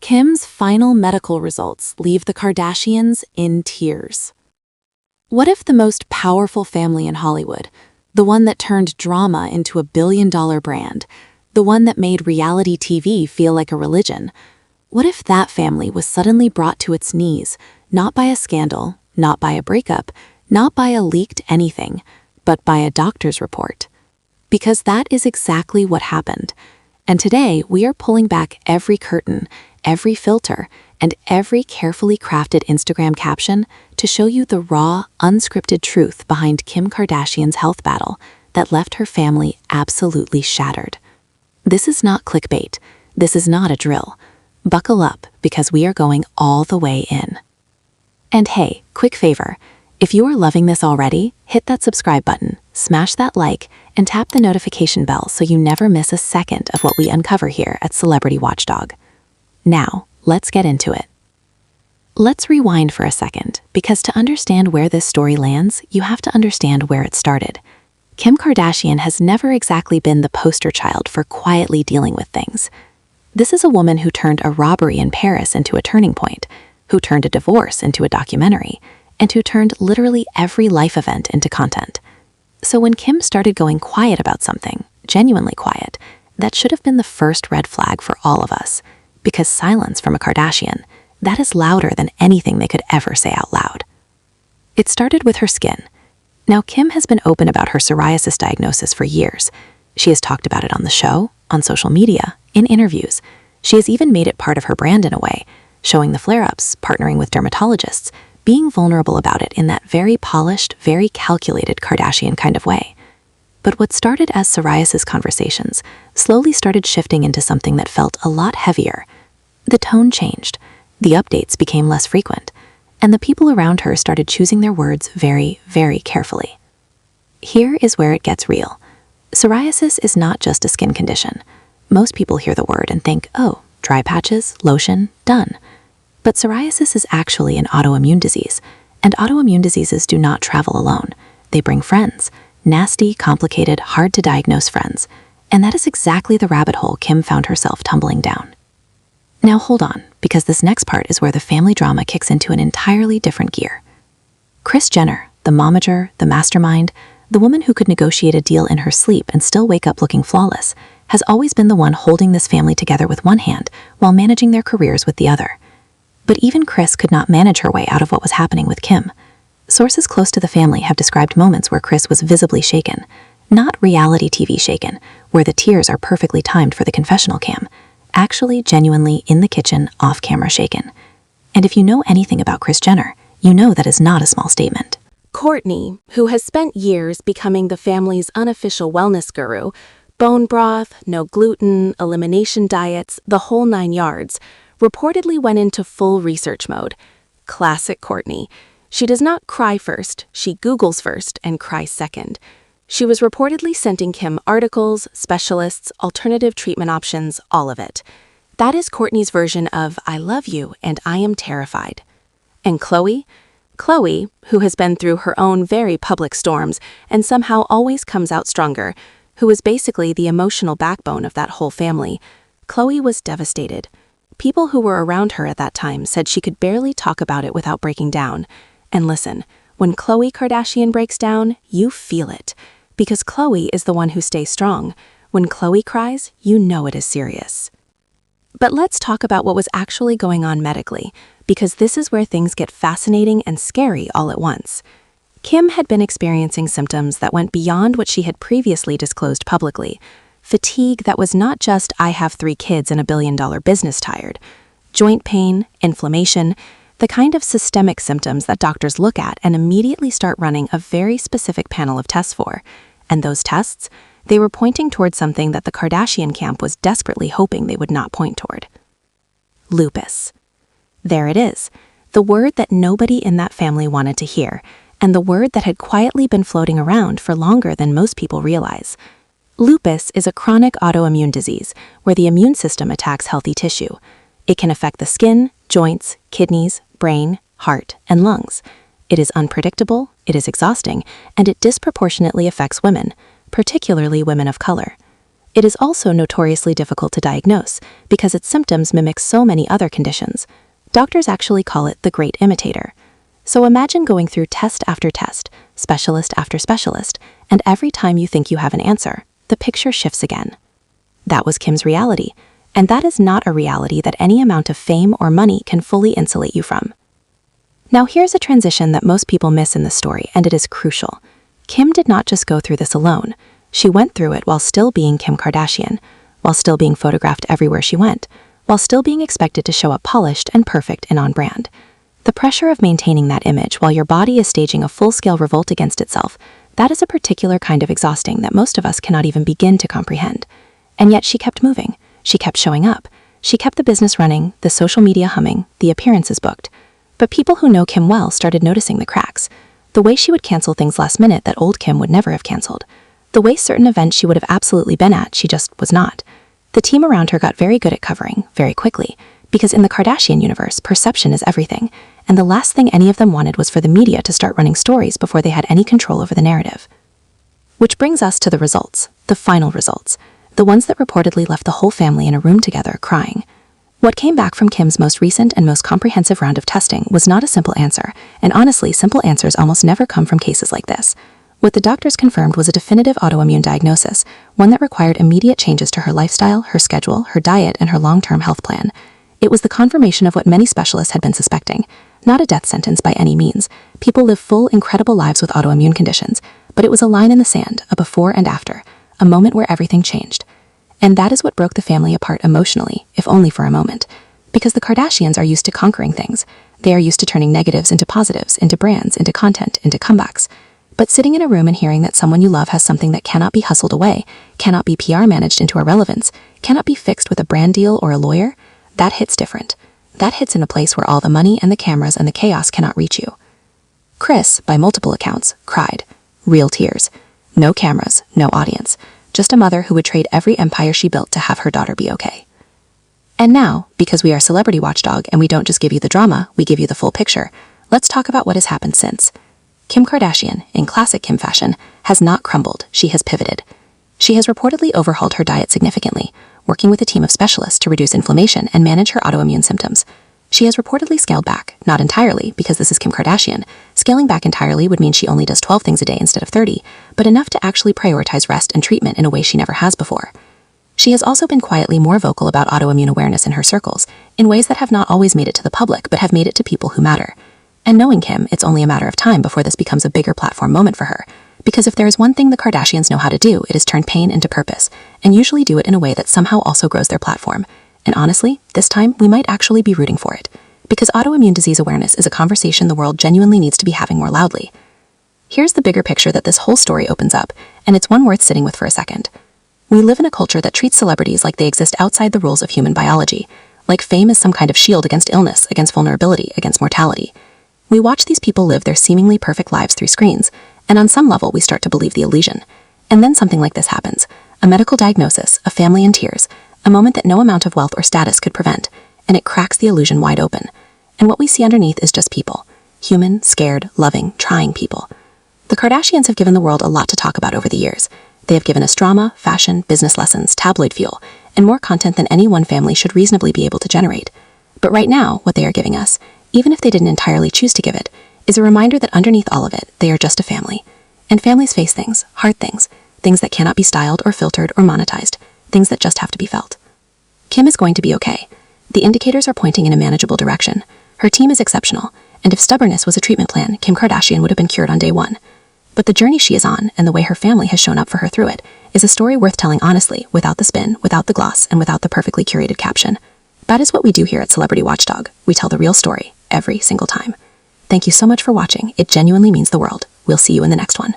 Kim's final medical results leave the Kardashians in tears. What if the most powerful family in Hollywood, the one that turned drama into a billion-dollar brand, the one that made reality TV feel like a religion, what if that family was suddenly brought to its knees, not by a scandal, not by a breakup, not by a leaked anything, but by a doctor's report? Because that is exactly what happened. And today, we are pulling back every curtain, every filter, and every carefully crafted Instagram caption to show you the raw, unscripted truth behind Kim Kardashian's health battle that left her family absolutely shattered. This is not clickbait. This is not a drill. Buckle up, because we are going all the way in. And hey, quick favor. If you are loving this already, hit that subscribe button, smash that like, and tap the notification bell so you never miss a second of what we uncover here at Celebrity Watchdog. Now, let's get into it. Let's rewind for a second, because to understand where this story lands, you have to understand where it started. Kim Kardashian has never exactly been the poster child for quietly dealing with things. This is a woman who turned a robbery in Paris into a turning point, who turned a divorce into a documentary, and who turned literally every life event into content. So when Kim started going quiet about something, genuinely quiet, that should have been the first red flag for all of us. Because silence from a Kardashian, that is louder than anything they could ever say out loud. It started with her skin. Now, Kim has been open about her psoriasis diagnosis for years. She has talked about it on the show, on social media, in interviews. She has even made it part of her brand in a way, showing the flare-ups, partnering with dermatologists, being vulnerable about it in that very polished, very calculated Kardashian kind of way. But what started as psoriasis conversations slowly started shifting into something that felt a lot heavier. The tone changed, the updates became less frequent, and the people around her started choosing their words very, very carefully. Here is where it gets real. Psoriasis is not just a skin condition. Most people hear the word and think, oh, dry patches, lotion, done. But psoriasis is actually an autoimmune disease, and autoimmune diseases do not travel alone. They bring friends. Nasty, complicated, hard-to-diagnose friends. And that is exactly the rabbit hole Kim found herself tumbling down. Now hold on, because this next part is where the family drama kicks into an entirely different gear. Kris Jenner, the momager, the mastermind, the woman who could negotiate a deal in her sleep and still wake up looking flawless, has always been the one holding this family together with one hand while managing their careers with the other. But even Kris could not manage her way out of what was happening with Kim. Sources close to the family have described moments where Kris was visibly shaken, not reality TV shaken, where the tears are perfectly timed for the confessional cam, actually genuinely in the kitchen, off-camera shaken. And if you know anything about Kris Jenner, you know that is not a small statement. Kourtney, who has spent years becoming the family's unofficial wellness guru, bone broth, no gluten, elimination diets, the whole 9 yards, reportedly went into full research mode. Classic Kourtney. She does not cry first, she Googles first and cries second. She was reportedly sending Kim articles, specialists, alternative treatment options, all of it. That is Kourtney's version of I love you and I am terrified. And Khloé? Khloé, who has been through her own very public storms and somehow always comes out stronger, who is basically the emotional backbone of that whole family, Khloé was devastated. People who were around her at that time said she could barely talk about it without breaking down. And listen, when Khloé Kardashian breaks down, you feel it. Because Khloé is the one who stays strong. When Khloé cries, you know it is serious. But let's talk about what was actually going on medically, because this is where things get fascinating and scary all at once. Kim had been experiencing symptoms that went beyond what she had previously disclosed publicly. Fatigue that was not just I have 3 kids and $1 billion business tired. Joint pain, inflammation, the kind of systemic symptoms that doctors look at and immediately start running a very specific panel of tests for. And those tests, they were pointing toward something that the Kardashian camp was desperately hoping they would not point toward. Lupus. There it is, the word that nobody in that family wanted to hear, and the word that had quietly been floating around for longer than most people realize. Lupus is a chronic autoimmune disease where the immune system attacks healthy tissue. It can affect the skin, joints, kidneys, brain, heart, and lungs. It is unpredictable, it is exhausting, and it disproportionately affects women, particularly women of color. It is also notoriously difficult to diagnose because its symptoms mimic so many other conditions. Doctors actually call it the great imitator. So imagine going through test after test, specialist after specialist, and every time you think you have an answer, the picture shifts again. That was Kim's reality, and that is not a reality that any amount of fame or money can fully insulate you from. Now here's a transition that most people miss in the story, and it is crucial. Kim did not just go through this alone. She went through it while still being Kim Kardashian, while still being photographed everywhere she went, while still being expected to show up polished and perfect and on brand. The pressure of maintaining that image while your body is staging a full-scale revolt against itself, that is a particular kind of exhausting that most of us cannot even begin to comprehend. And yet she kept moving, she kept showing up, she kept the business running, the social media humming, the appearances booked. But people who know Kim well started noticing the cracks. The way she would cancel things last minute that old Kim would never have canceled. The way certain events she would have absolutely been at, she just was not. The team around her got very good at covering, very quickly, because in the Kardashian universe, perception is everything, and the last thing any of them wanted was for the media to start running stories before they had any control over the narrative. Which brings us to the results, the final results, the ones that reportedly left the whole family in a room together crying. What came back from Kim's most recent and most comprehensive round of testing was not a simple answer, and honestly, simple answers almost never come from cases like this. What the doctors confirmed was a definitive autoimmune diagnosis, one that required immediate changes to her lifestyle, her schedule, her diet, and her long-term health plan. It was the confirmation of what many specialists had been suspecting. Not a death sentence by any means. People live full, incredible lives with autoimmune conditions, but it was a line in the sand, a before and after, a moment where everything changed. And that is what broke the family apart emotionally, if only for a moment. Because the Kardashians are used to conquering things. They are used to turning negatives into positives, into brands, into content, into comebacks. But sitting in a room and hearing that someone you love has something that cannot be hustled away, cannot be PR managed into irrelevance, cannot be fixed with a brand deal or a lawyer, that hits different. That hits in a place where all the money and the cameras and the chaos cannot reach you. Chris, by multiple accounts, cried. Real tears. No cameras, no audience. Just a mother who would trade every empire she built to have her daughter be okay. And now, because we are Celebrity Watchdog and we don't just give you the drama, we give you the full picture, let's talk about what has happened since. Kim Kardashian, in classic Kim fashion, has not crumbled, she has pivoted. She has reportedly overhauled her diet significantly, working with a team of specialists to reduce inflammation and manage her autoimmune symptoms. She has reportedly scaled back, not entirely, because this is Kim Kardashian. Scaling back entirely would mean she only does 12 things a day instead of 30, but enough to actually prioritize rest and treatment in a way she never has before. She has also been quietly more vocal about autoimmune awareness in her circles, in ways that have not always made it to the public, but have made it to people who matter. And knowing Kim, it's only a matter of time before this becomes a bigger platform moment for her. Because if there is one thing the Kardashians know how to do, it is turn pain into purpose, and usually do it in a way that somehow also grows their platform. And honestly, this time, we might actually be rooting for it. Because autoimmune disease awareness is a conversation the world genuinely needs to be having more loudly. Here's the bigger picture that this whole story opens up, and it's one worth sitting with for a second. We live in a culture that treats celebrities like they exist outside the rules of human biology, like fame is some kind of shield against illness, against vulnerability, against mortality. We watch these people live their seemingly perfect lives through screens, and on some level we start to believe the illusion. And then something like this happens. A medical diagnosis, a family in tears, a moment that no amount of wealth or status could prevent, and it cracks the illusion wide open. And what we see underneath is just people. Human, scared, loving, trying people. The Kardashians have given the world a lot to talk about over the years. They have given us drama, fashion, business lessons, tabloid fuel, and more content than any one family should reasonably be able to generate. But right now, what they are giving us, even if they didn't entirely choose to give it, is a reminder that underneath all of it, they are just a family. And families face things, hard things, things that cannot be styled or filtered or monetized, things that just have to be felt. Kim is going to be okay. The indicators are pointing in a manageable direction. Her team is exceptional, and if stubbornness was a treatment plan, Kim Kardashian would have been cured on day one. But the journey she is on, and the way her family has shown up for her through it, is a story worth telling honestly, without the spin, without the gloss, and without the perfectly curated caption. That is what we do here at Celebrity Watchdog. We tell the real story, every single time. Thank you so much for watching. It genuinely means the world. We'll see you in the next one.